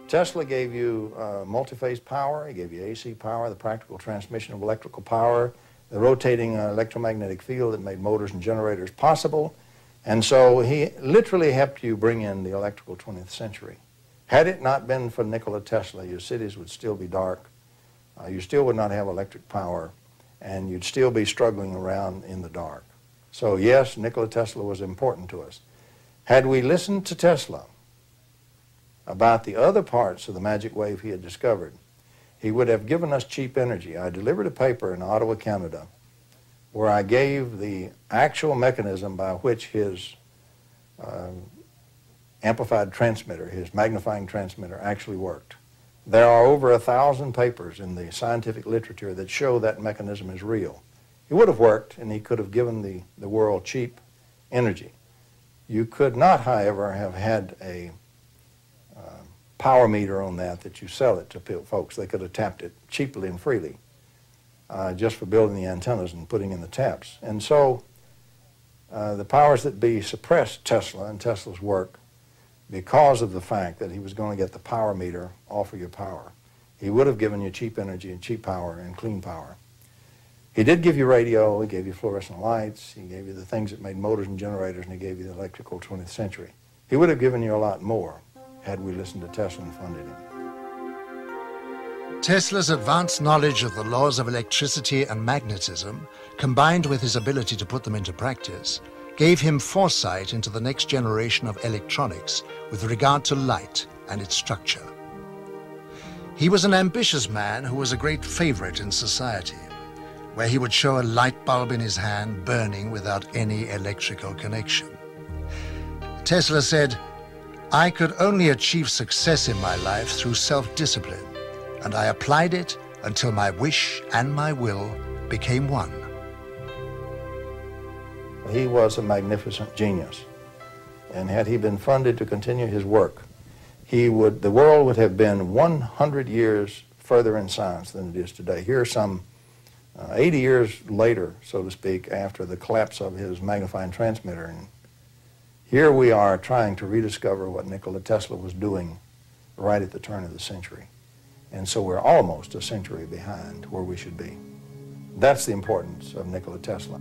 Tesla gave you multi-phase power, he gave you AC power, the practical transmission of electrical power, the rotating electromagnetic field that made motors and generators possible. And so he literally helped you bring in the electrical 20th century. Had it not been for Nikola Tesla, your cities would still be dark, you still would not have electric power, and you'd still be struggling around in the dark. So yes, Nikola Tesla was important to us. Had we listened to Tesla about the other parts of the magic wave he had discovered, he would have given us cheap energy. I delivered a paper in Ottawa, Canada, where I gave the actual mechanism by which his amplified transmitter, his magnifying transmitter, actually worked. There are over 1,000 papers in the scientific literature that show that mechanism is real. It would have worked, and he could have given the world cheap energy. You could not, however, have had a power meter on that you sell it to folks. They could have tapped it cheaply and freely just for building the antennas and putting in the taps. And so the powers that be suppressed Tesla and Tesla's work because of the fact that he was going to get the power meter off of your power. He would have given you cheap energy and cheap power and clean power. He did give you radio, he gave you fluorescent lights, he gave you the things that made motors and generators, and he gave you the electrical 20th century. He would have given you a lot more had we listened to Tesla and funded him. Tesla's advanced knowledge of the laws of electricity and magnetism, combined with his ability to put them into practice, gave him foresight into the next generation of electronics with regard to light and its structure. He was an ambitious man who was a great favorite in society, where he would show a light bulb in his hand burning without any electrical connection. Tesla said, "I could only achieve success in my life through self-discipline, and I applied it until my wish and my will became one." He was a magnificent genius, and had he been funded to continue his work, the world would have been 100 years further in science than it is today. Here some 80 years later, so to speak, after the collapse of his magnifying transmitter, and here we are trying to rediscover what Nikola Tesla was doing right at the turn of the century. And so we're almost a century behind where we should be. That's the importance of Nikola Tesla.